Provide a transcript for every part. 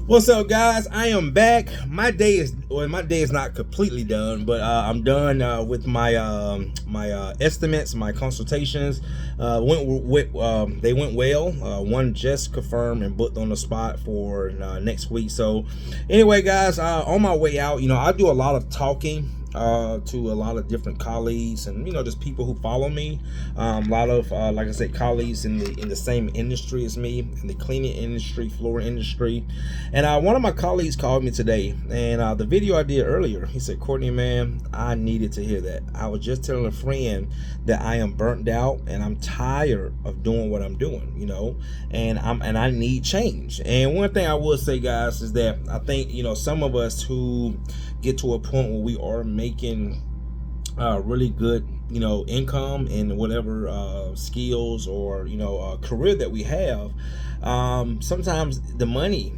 What's up, guys? I am back. My day is not completely done, but I'm done with my estimates, my consultations. They went well. One just confirmed and booked on the spot for next week. So anyway, guys, on my way out, I do a lot of talking to a lot of different colleagues and just people who follow me. A lot of like I said, colleagues in the same industry as me, in the cleaning industry, floor industry. And one of my colleagues called me today, and the video I did earlier, he said, "Courtney, man, I needed to hear that. I was just telling a friend that I am burnt out and I'm tired of doing what I'm doing, and I need change." And one thing I will say, guys, is that I think some of us who get to a point where we are making really good income in whatever skills or career that we have, sometimes the money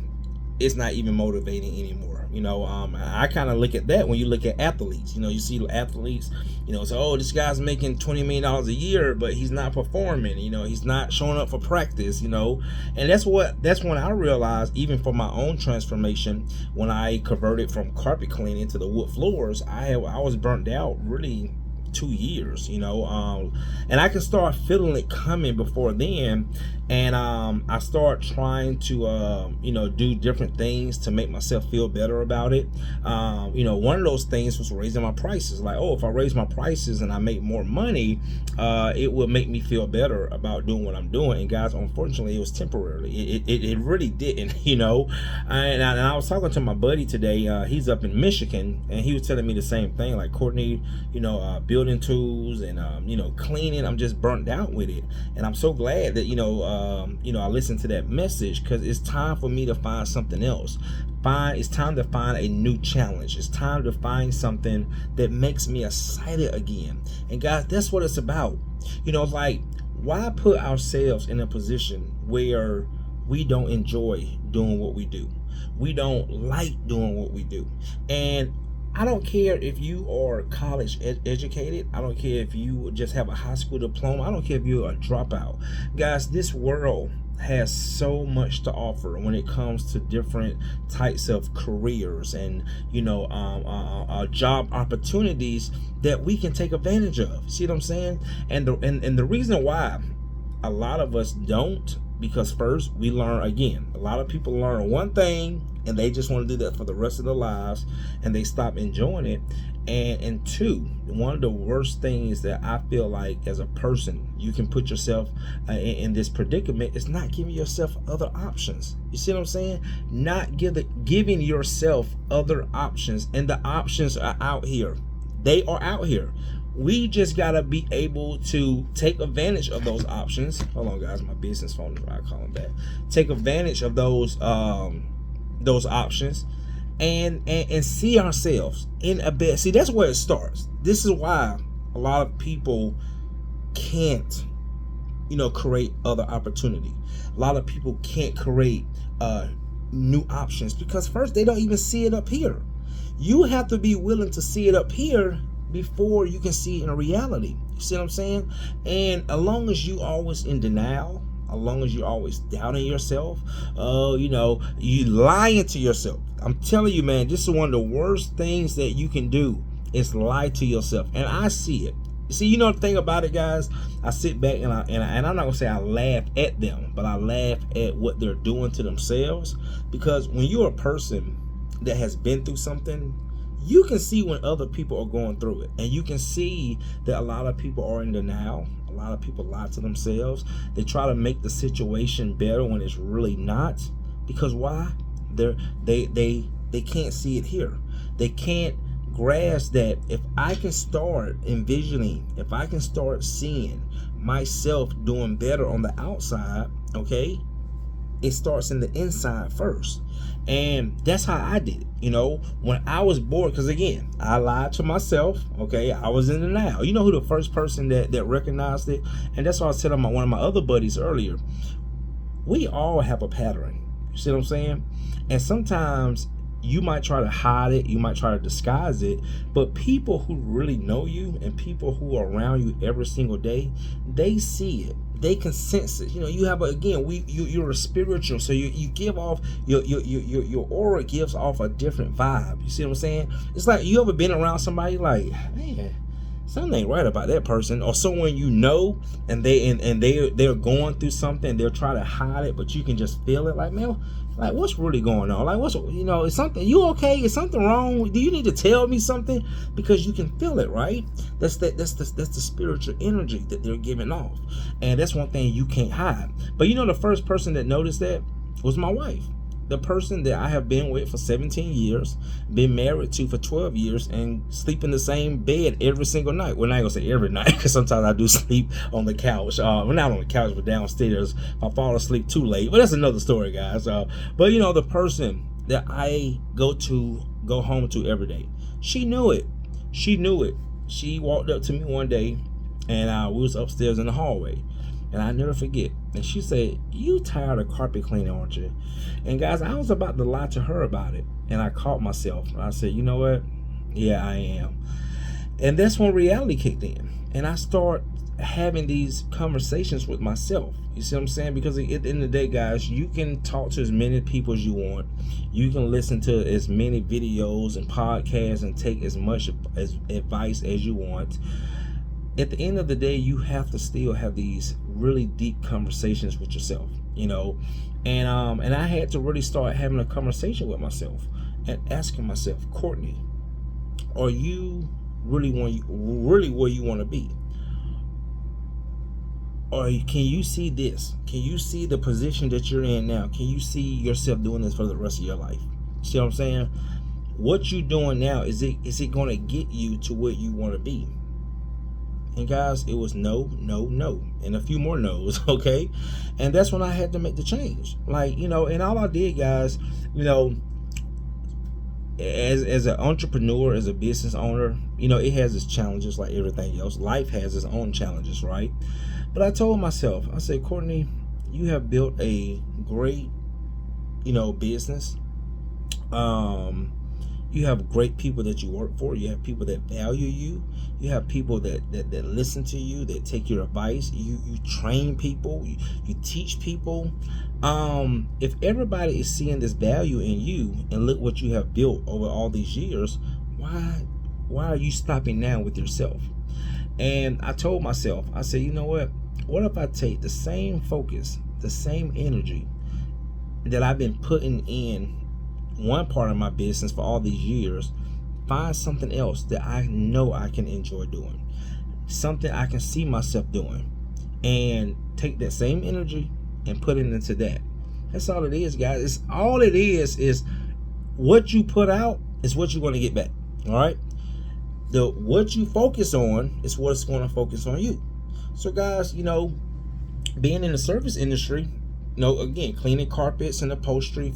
is not even motivating anymore. I kind of look at that when you look at athletes. You see athletes, say, "Oh, this guy's making $20 million a year, but he's not performing. He's not showing up for practice. And that's when I realized, even for my own transformation, when I converted from carpet cleaning to the wood floors, I was burnt out really 2 years, and I can start feeling it coming before then. And I start trying to do different things to make myself feel better about it. One of those things was raising my prices. Like, oh, if I raise my prices and I make more money, it will make me feel better about doing what I'm doing. And guys, unfortunately, it was temporarily. It really didn't, And I was talking to my buddy today. He's up in Michigan, and he was telling me the same thing. Like, "Courtney, building tools and cleaning, I'm just burnt out with it." And I'm so glad that I listened to that message, because it's time for me to find something else. It's time to find a new challenge. It's time to find something that makes me excited again. And guys, that's what it's about. Like, why put ourselves in a position where we don't enjoy doing what we do? We don't like doing what we do. And I don't care if you are college educated. I don't care if you just have a high school diploma. I don't care if you're a dropout. Guys, this world has so much to offer when it comes to different types of careers and job opportunities that we can take advantage of. See what I'm saying? And the reason why a lot of us don't, because first, we learn, again, a lot of people learn one thing and they just want to do that for the rest of their lives, and they stop enjoying it. And two, one of the worst things that I feel like as a person you can put yourself in this predicament is not giving yourself other options. You see what I'm saying? Not giving yourself other options. And the options are out here. They are out here. We just gotta be able to take advantage of those options. Hold on, guys, my business phone is right. Calling back. Take advantage of those options and see ourselves in a bed. See, that's where it starts. This is why a lot of people can't create other opportunity. A lot of people can't create new options, because first, they don't even see it up here. You have to be willing to see it up here before you can see it in reality. You see what I'm saying? And as long as you always in denial, as long as you're always doubting yourself, you lying to yourself. I'm telling you, man, this is one of the worst things that you can do, is lie to yourself. And I see it. See, the thing about it, guys, I sit back and I'm not gonna say I laugh at them, but I laugh at what they're doing to themselves. Because when you're a person that has been through something, you can see when other people are going through it, and you can see that a lot of people are in denial. A lot of people lie to themselves. They try to make the situation better when it's really not. Because why? They can't see it here. They can't grasp that if I can start envisioning, if I can start seeing myself doing better on the outside, okay, it starts in the inside first. And that's how I did it. When I was bored, because again, I lied to myself. Okay, I was in denial. You know who the first person that recognized it? And that's what I was telling one of my other buddies earlier. We all have a pattern. You see what I'm saying? And sometimes you might try to hide it, you might try to disguise it, but people who really know you and people who are around you every single day, they see it. they can sense it. You know, you have you're a spiritual, so you give off your aura gives off a different vibe. You see what I'm saying? It's like, you ever been around somebody like, man, something ain't right about that person, or someone you know, and they're going through something, they're trying to hide it, but you can just feel it. Like, man, like, what's really going on? Like, is something, you okay? Is something wrong? Do you need to tell me something? Because you can feel it, right? That's the spiritual energy that they're giving off, and that's one thing you can't hide. But you know, the first person that noticed that was my wife. The person that I have been with for 17 years, been married to for 12 years, and sleep in the same bed every single night. Well, I'm not gonna say every night, because sometimes I do sleep on the couch. Well, not on the couch, but downstairs if I fall asleep too late. But that's another story, guys. But you know, the person that I go home to every day, she knew it. She knew it. She walked up to me one day, and we was upstairs in the hallway. And I never forget. And she said, "You tired of carpet cleaning, aren't you?" And guys, I was about to lie to her about it. And I caught myself. I said, you know what? Yeah, I am. And that's when reality kicked in. And I start having these conversations with myself. You see what I'm saying? Because at the end of the day, guys, you can talk to as many people as you want. You can listen to as many videos and podcasts and take as much advice as you want. At the end of the day, you have to still have these really deep conversations with yourself, you know. And I had to really start having a conversation with myself and asking myself, Courtney, are you really where you want to be? Or can you see this? Can you see the position that you're in now? Can you see yourself doing this for the rest of your life? See what I'm saying? What you doing now, is it going to get you to where you want to be? And guys, it was no, and a few more no's, okay? And that's when I had to make the change. Like, you know, and all I did, guys, you know, as an entrepreneur, as a business owner, you know, it has its challenges like everything else. Life has its own challenges, right? But I told myself, I said, Courtney, you have built a great, you know, business. You have great people that you work for. You have people that value you. You have people that listen to you, that take your advice. You train people. You teach people. If everybody is seeing this value in you, and look what you have built over all these years, why are you stopping now with yourself? And I told myself, I said, you know what if I take the same focus, the same energy that I've been putting in one part of my business for all these years, find something else that I know I can enjoy doing, something I can see myself doing, and take that same energy and put it into that. That's all it is, guys. It's all it is what you put out is what you're going to get back. All right, what you focus on is what's going to focus on you. So guys, you know, being in the service industry, you know, again, cleaning carpets and upholstery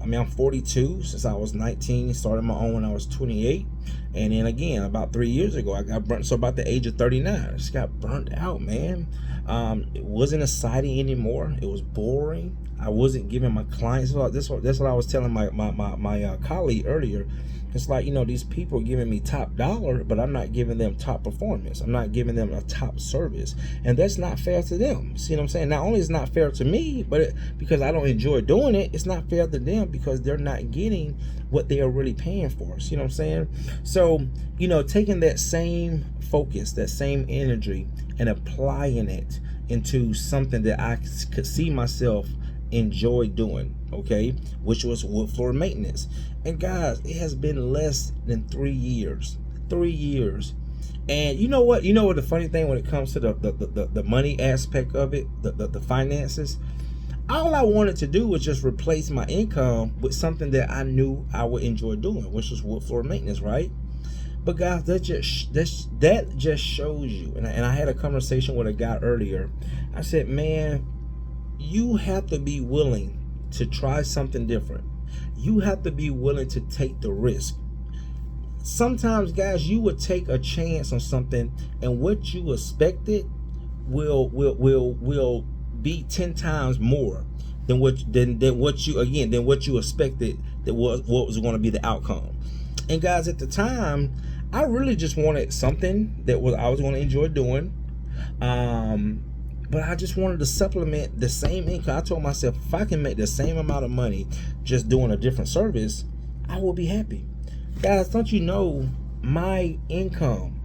I'm 42. Since I was 19, started my own when I was 28. And then again, about 3 years ago, I got burnt. So about the age of 39, I just got burnt out, man. It wasn't exciting anymore. It was boring. I wasn't giving my clients, that's what I was telling my colleague earlier. It's like, you know, these people are giving me top dollar, but I'm not giving them top performance. I'm not giving them a top service. And that's not fair to them. See what I'm saying? Not only is it not fair to me, but because I don't enjoy doing it, it's not fair to them because they're not getting what they are really paying for. See what I'm saying? So, you know, taking that same focus, that same energy, and applying it into something that I could see myself enjoy doing, okay, which was wood floor maintenance. And guys, it has been less than 3 years. And you know what the funny thing when it comes to the money aspect of it, the finances, all I wanted to do was just replace my income with something that I knew I would enjoy doing, which was wood floor maintenance, right? But guys, that just shows you, and I had a conversation with a guy earlier. I said, man, you have to be willing to try something different. You have to be willing to take the risk. Sometimes, guys, you would take a chance on something, and what you expected will be 10 times more than what you expected that what was going to be the outcome. And guys, at the time, I really just wanted something that I was going to enjoy doing. But I just wanted to supplement the same income. I told myself, if I can make the same amount of money just doing a different service, I will be happy. Guys, don't you know my income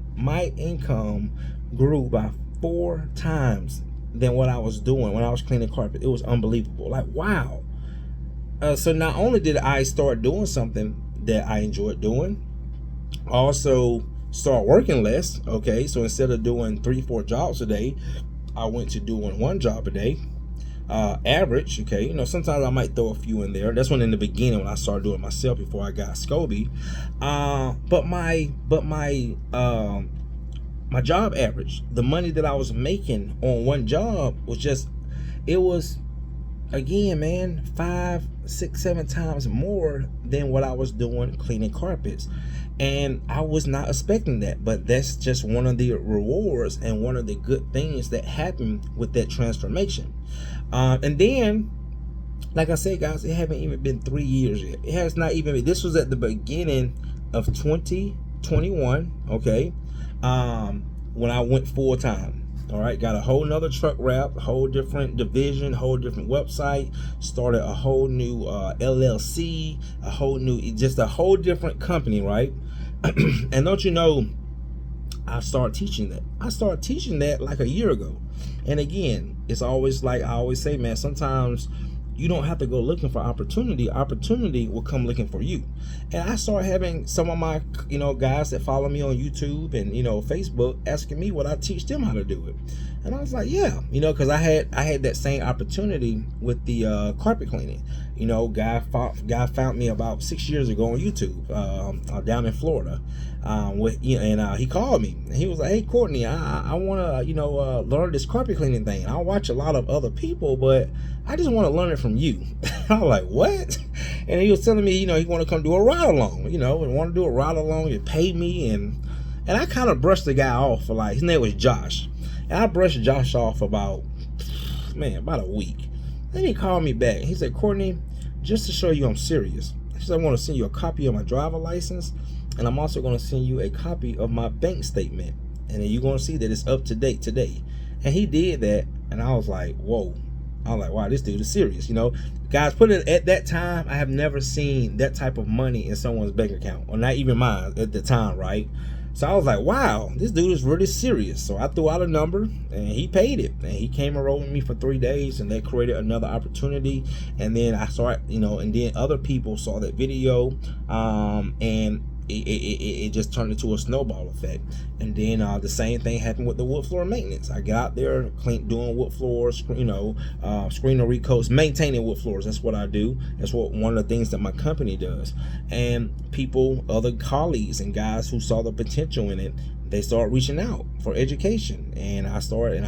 grew by 4 times than what I was doing when I was cleaning carpet. It was unbelievable. Like, wow. So not only did I start doing something that I enjoyed doing, I also start working less. Okay, so instead of doing 3-4 jobs a day, I went to doing 1 job a day, average. Okay, sometimes I might throw a few in there. That's when in the beginning when I started doing it myself before I got Scoby. But my job average, the money that I was making on 1 job was just, it was, again, man, 5, 6, 7 times more than what I was doing cleaning carpets. And I was not expecting that, but that's just one of the rewards and one of the good things that happened with that transformation. And then, like I said, guys, it haven't even been 3 years yet. It has not even been. This was at the beginning of 2021, okay, when I went full time. All right, got a whole nother truck wrap, a whole different division, whole different website, started a whole new LLC, just a whole different company, right? And don't you know, I started teaching that like a year ago. And again, it's always like I always say, man, sometimes you don't have to go looking for opportunity. Opportunity will come looking for you. And I started having some of my, guys that follow me on YouTube and, Facebook asking me would I teach them how to do it. And I was like, yeah, because I had that same opportunity with the carpet cleaning. Guy found me about 6 years ago on YouTube, down in Florida. He called me and he was like, hey, Courtney, I want to, learn this carpet cleaning thing. I watch a lot of other people, but I just want to learn it from you. I was like, what? And he was telling me, he want to come do a ride along, and want to do a ride along and pay me. And I kind of brushed the guy off for his name was Josh. And I brushed Josh off about a week. Then he called me back. He said, Courtney, just to show you I'm serious, he said, I want to send you a copy of my driver license. And I'm also going to send you a copy of my bank statement. And then you're going to see that it's up to date today. And he did that. And I was like, whoa. I was like, wow, this dude is serious. Guys, put it at that time, I have never seen that type of money in someone's bank account, or not even mine at the time, right? So I was like, wow, this dude is really serious. So I threw out a number and he paid it. And he came and rode with me for 3 days, and that created another opportunity. And then I started, and then other people saw that video, and it just turned into a snowball effect. And then the same thing happened with the wood floor maintenance. I got out there doing wood floors, screen or recoats, maintaining wood floors. That's what I do. That's one of the things that my company does. And other colleagues and guys who saw the potential in it, they start reaching out for education. And I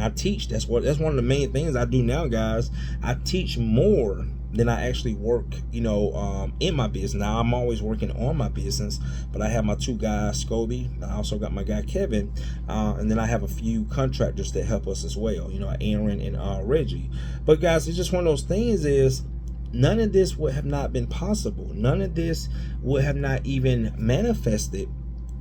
teach. That's one of the main things I do now, guys. I teach more than I actually work, in my business. Now I'm always working on my business, but I have my 2 guys, Scoby. I also got my guy Kevin, and then I have a few contractors that help us as well. Aaron and Reggie. But guys, it's just one of those things. Is none of this would have not been possible. None of this would have not even manifested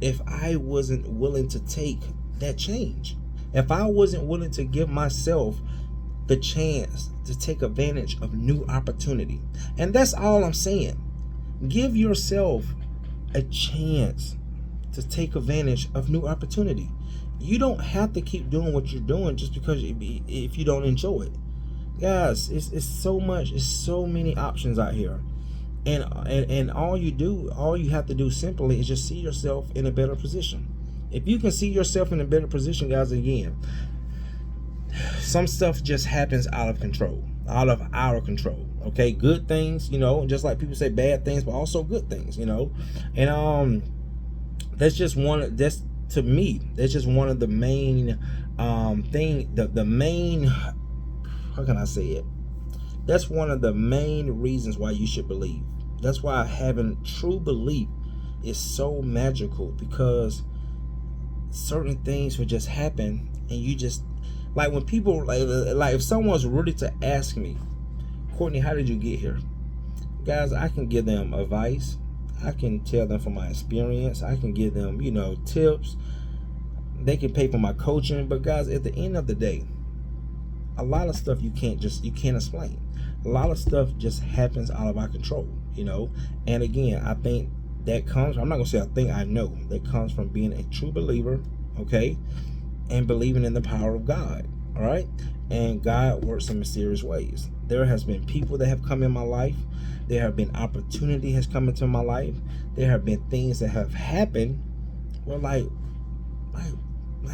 if I wasn't willing to take that change. If I wasn't willing to give myself the chance to take advantage of new opportunity. And that's all I'm saying. Give yourself a chance to take advantage of new opportunity. You don't have to keep doing what you're doing just because if you don't enjoy it. Guys, it's so many options out here. And all you have to do simply is just see yourself in a better position. If you can see yourself in a better position, guys, again, some stuff just happens out of our control. Okay, good things, just like people say bad things, but also good things, and that's just to me, that's just one of the main the main, how can I say it? That's one of the main reasons why you should believe. That's why having true belief is so magical, because certain things will just happen, and you just, like when people, like if someone's really to ask me, Courtney, how did you get here? Guys, I can give them advice. I can tell them from my experience. I can give them, tips. They can pay for my coaching. But guys, at the end of the day, a lot of stuff you can't explain. A lot of stuff just happens out of our control, you know. And again, I think that comes, I'm not gonna say I think, I know that comes from being a true believer, okay, and believing in the power of God. All right. And God works in mysterious ways. There has been people that have come in my life. There have been opportunity has come into my life. There have been things that have happened where like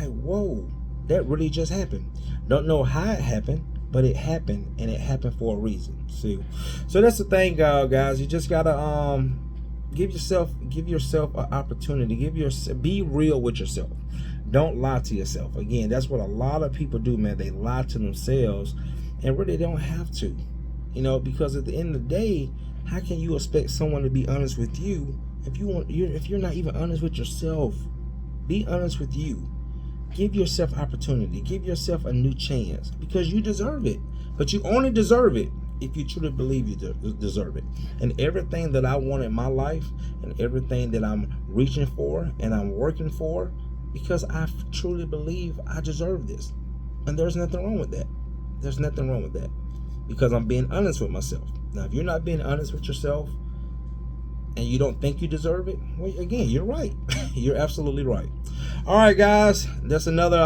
whoa, that really just happened. Don't know how it happened, but it happened, and it happened for a reason. See, so that's the thing, guys. You just gotta give yourself an opportunity. Be real with yourself. Don't lie to yourself. Again, that's what a lot of people do, man. They lie to themselves, and really don't have to, you know, because at the end of the day, how can you expect someone to be honest with you if you're not even honest with yourself? Be honest with you. Give yourself opportunity. Give yourself a new chance, because you deserve it. But you only deserve it if you truly believe you deserve it. And everything that I want in my life, and everything that I'm reaching for and I'm working for, because I truly believe I deserve this. And there's nothing wrong with that. There's nothing wrong with that, because I'm being honest with myself. Now, if you're not being honest with yourself and you don't think you deserve it, well, again, you're right. You're absolutely right. All right, guys, that's another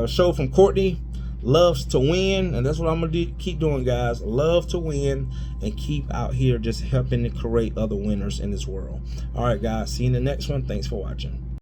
show from Courtney. Loves to win, and that's what I'm gonna keep doing, guys. Love to win, and keep out here just helping to create other winners in this world. All right, guys, see you in the next one. Thanks for watching.